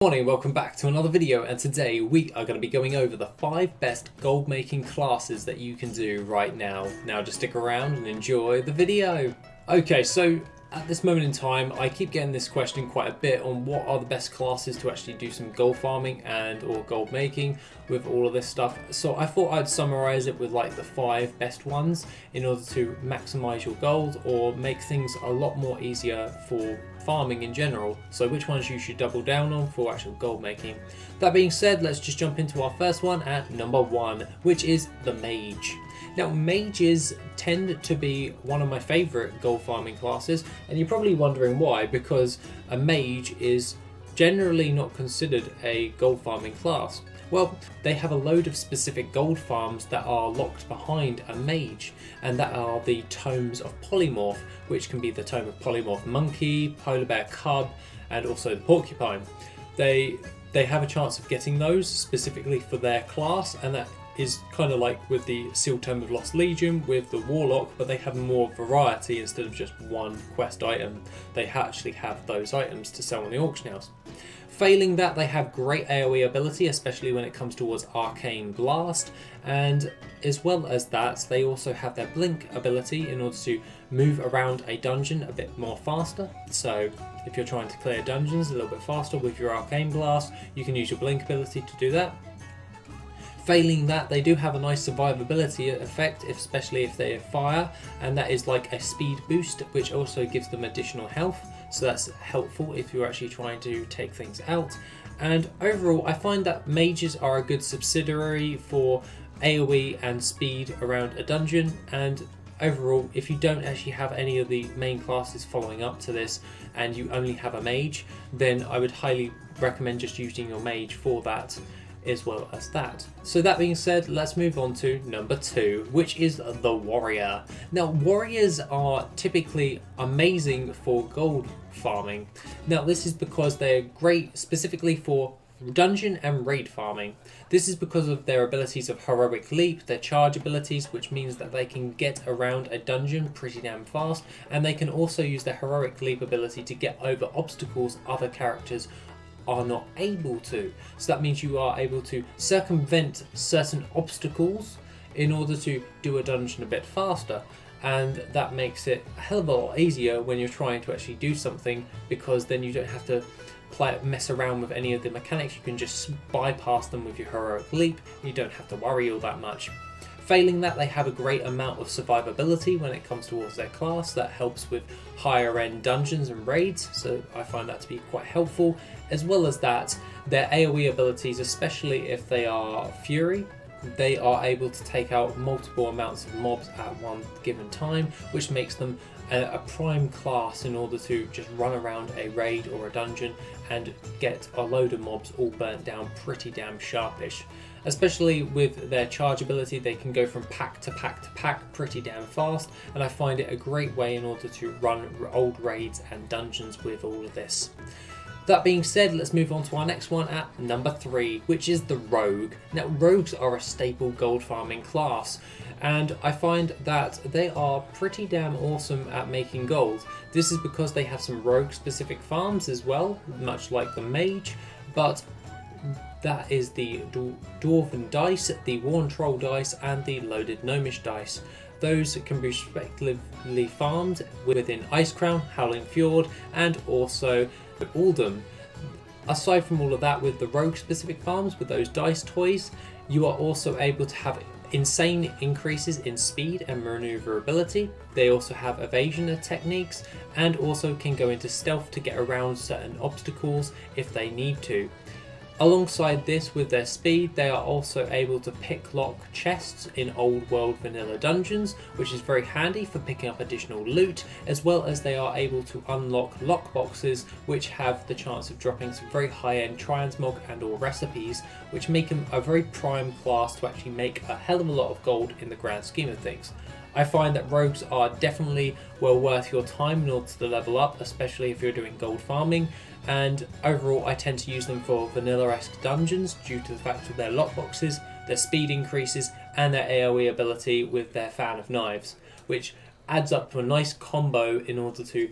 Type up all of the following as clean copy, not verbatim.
Morning, welcome back to another video, and today we are going to be going over the 5 best gold making classes that you can do right now. Now just stick around and enjoy the video. Okay, so at this moment in time I keep getting this question quite a bit on what are the best classes to actually do some gold farming and or gold making with all of this stuff. So I thought I'd summarize it with like the 5 best ones in order to maximize your gold or make things a lot more easier for farming in general, so which ones you should double down on for actual gold making. That being said, let's just jump into our first one at number 1, which is the Mage. Now mages tend to be one of my favourite gold farming classes, and you're probably wondering why, because a mage is generally not considered a gold farming class. Well, they have a load of specific gold farms that are locked behind a mage, and that are the tomes of polymorph, which can be the tome of polymorph monkey, polar bear cub, and also the porcupine. They have a chance of getting those specifically for their class, and that is kind of like with the Sealed Tome of Lost Legion with the Warlock, but they have more variety instead of just one quest item. They actually have those items to sell on the auction house. Failing that, they have great AoE ability, especially when it comes towards Arcane Blast, and as well as that, they also have their Blink ability in order to move around a dungeon a bit more faster. So if you're trying to clear dungeons a little bit faster with your Arcane Blast, you can use your Blink ability to do that. Failing that, they do have a nice survivability effect, especially if they have fire, and that is like a speed boost, which also gives them additional health. So that's helpful if you're actually trying to take things out. And overall, I find that mages are a good subsidiary for AoE and speed around a dungeon. And overall, if you don't actually have any of the main classes following up to this and you only have a mage, then I would highly recommend just using your mage for that as well as that. So that being said, let's move on to number 2, which is the warrior. Now warriors are typically amazing for gold farming. Now this is because they're great specifically for dungeon and raid farming. This is because of their abilities of heroic leap, their charge abilities, which means that they can get around a dungeon pretty damn fast, and they can also use their heroic leap ability to get over obstacles other characters are not able to. So that means you are able to circumvent certain obstacles in order to do a dungeon a bit faster, and that makes it a hell of a lot easier when you're trying to actually do something, because then you don't have to mess around with any of the mechanics. You can just bypass them with your heroic leap. You don't have to worry all that much. Failing that, they have a great amount of survivability when it comes towards their class. That helps with higher end dungeons and raids, so I find that to be quite helpful. As well as that, their AoE abilities, especially if they are Fury, they are able to take out multiple amounts of mobs at one given time, which makes them a prime class in order to just run around a raid or a dungeon and get a load of mobs all burnt down pretty damn sharpish. Especially with their charge ability, they can go from pack to pack to pack pretty damn fast, and I find it a great way in order to run old raids and dungeons with all of this. That being said, let's move on to our next one at number 3, which is the Rogue. Now rogues are a staple gold farming class, and I find that they are pretty damn awesome at making gold. This is because they have some rogue specific farms as well, much like the mage, but that is the Dwarven dice, the Worn Troll dice, and the Loaded Gnomish dice. Those can be respectively farmed within Icecrown, Howling Fjord, and also Uldum. Aside from all of that, with the rogue specific farms, with those dice toys, you are also able to have insane increases in speed and maneuverability. They also have evasion techniques, and also can go into stealth to get around certain obstacles if they need to. Alongside this, with their speed, they are also able to pick lock chests in old world vanilla dungeons, which is very handy for picking up additional loot, as well as they are able to unlock lockboxes, which have the chance of dropping some very high-end transmog and or recipes, which make them a very prime class to actually make a hell of a lot of gold in the grand scheme of things. I find that rogues are definitely well worth your time in order to level up, especially if you're doing gold farming, and overall I tend to use them for vanilla-esque dungeons due to the fact of their lockboxes, their speed increases, and their AoE ability with their fan of knives, which adds up to a nice combo in order to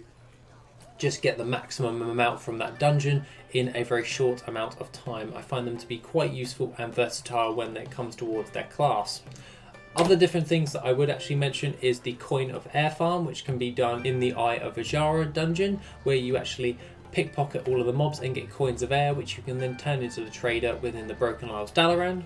just get the maximum amount from that dungeon in a very short amount of time. I find them to be quite useful and versatile when it comes towards their class. Other different things that I would actually mention is the Coin of Air farm, which can be done in the Eye of Ajara dungeon, where you actually pickpocket all of the mobs and get coins of air, which you can then turn into the trader within the Broken Isles Dalaran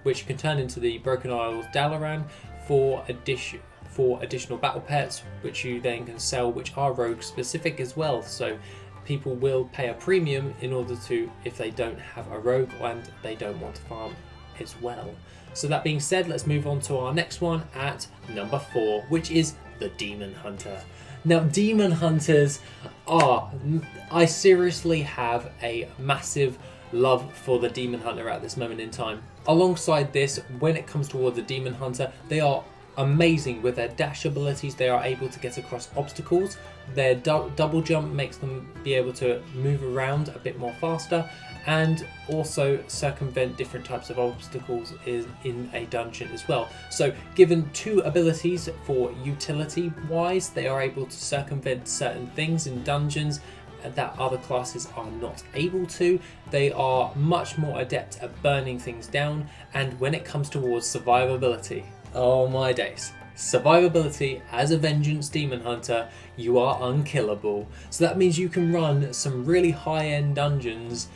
which you can turn into the Broken Isles Dalaran for additional battle pets, which you then can sell, which are rogue specific as well. So people will pay a premium in order to, if they don't have a rogue and they don't want to farm as well. So that being said, let's move on to our next one at number 4, which is the Demon Hunter. Now, Demon Hunters I seriously have a massive love for the Demon Hunter at this moment in time. Alongside this, when it comes towards the Demon Hunter, they are amazing with their dash abilities. They are able to get across obstacles. Their double jump makes them be able to move around a bit more faster, and also circumvent different types of obstacles in a dungeon as well. So given 2 abilities for utility wise, they are able to circumvent certain things in dungeons that other classes are not able to. They are much more adept at burning things down, and when it comes towards survivability, oh my days. Survivability as a Vengeance Demon Hunter, you are unkillable. So that means you can run some really high-end dungeons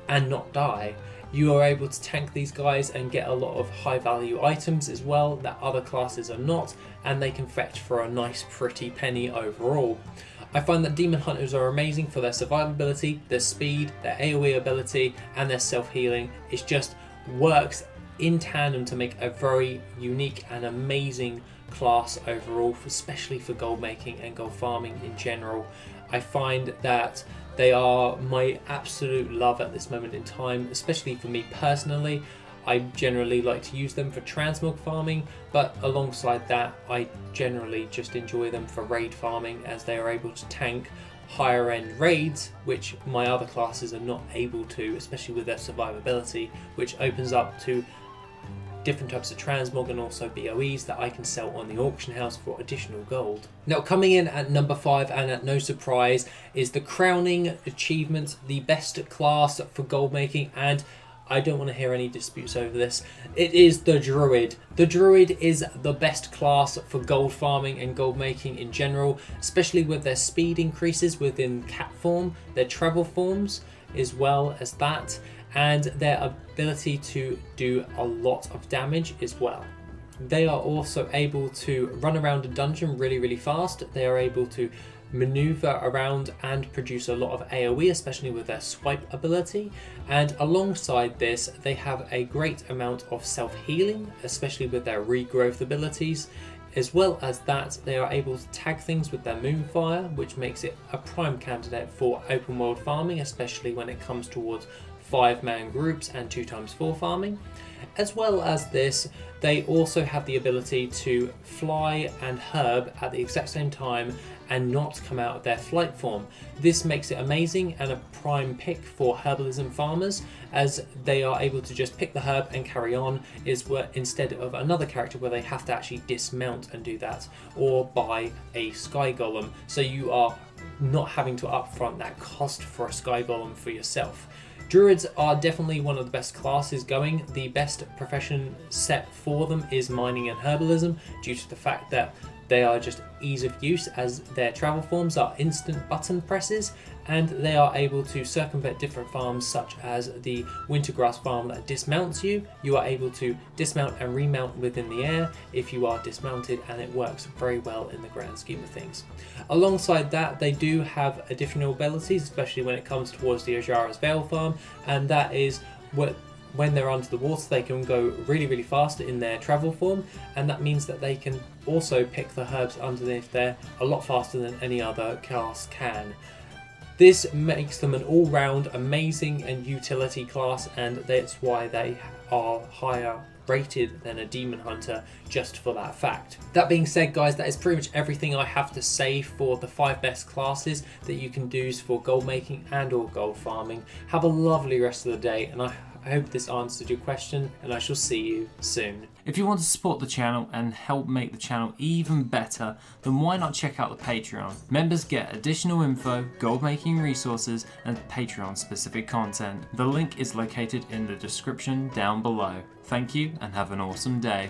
and not die. You are able to tank these guys and get a lot of high value items as well that other classes are not, and they can fetch for a nice pretty penny overall. I find that Demon Hunters are amazing for their survivability, their speed, their AoE ability, and their self-healing. It just works in tandem to make a very unique and amazing class overall, especially for gold making and gold farming in general. I find that they are my absolute love at this moment in time, especially for me personally. I generally like to use them for transmog farming, but alongside that, I generally just enjoy them for raid farming, as they are able to tank higher end raids, which my other classes are not able to, especially with their survivability, which opens up to different types of transmog and also BOEs that I can sell on the auction house for additional gold. Now, coming in at number 5, and at no surprise, is the crowning achievement, the best class for gold making, and I don't want to hear any disputes over this. It is the Druid. The Druid is the best class for gold farming and gold making in general, especially with their speed increases within cat form, their travel forms as well as that, and their ability to do a lot of damage as well. They are also able to run around a dungeon really fast. They are able to maneuver around and produce a lot of AoE, especially with their swipe ability. And alongside this, they have a great amount of self-healing, especially with their regrowth abilities. As well as that, they are able to tag things with their Moonfire, which makes it a prime candidate for open world farming, especially when it comes towards 5-man groups and 2x4 farming. As well as this, they also have the ability to fly and herb at the exact same time and not come out of their flight form. This makes it amazing and a prime pick for herbalism farmers, as they are able to just pick the herb and carry on, instead of another character where they have to actually dismount and do that, or buy a sky golem. So you are not having to upfront that cost for a sky golem for yourself. Druids are definitely one of the best classes going. The best profession set for them is mining and herbalism, due to the fact that they are just ease of use, as their travel forms are instant button presses, and they are able to circumvent different farms, such as the Wintergrass farm that dismounts you. You are able to dismount and remount within the air if you are dismounted, and it works very well in the grand scheme of things. Alongside that, they do have additional abilities, especially when it comes towards the Ajara's Veil farm, and that is when they're under the water, they can go really fast in their travel form, and that means that they can also pick the herbs underneath there a lot faster than any other class can. This makes them an all-round amazing and utility class, and that's why they are higher rated than a Demon Hunter, just for that fact. That being said, guys, that is pretty much everything I have to say for the 5 best classes that you can do for gold making and or gold farming. Have a lovely rest of the day, and I I hope this answered your question, and I shall see you soon. If you want to support the channel and help make the channel even better, then why not check out the Patreon? Members get additional info, gold making resources, and Patreon specific content. The link is located in the description down below. Thank you and have an awesome day.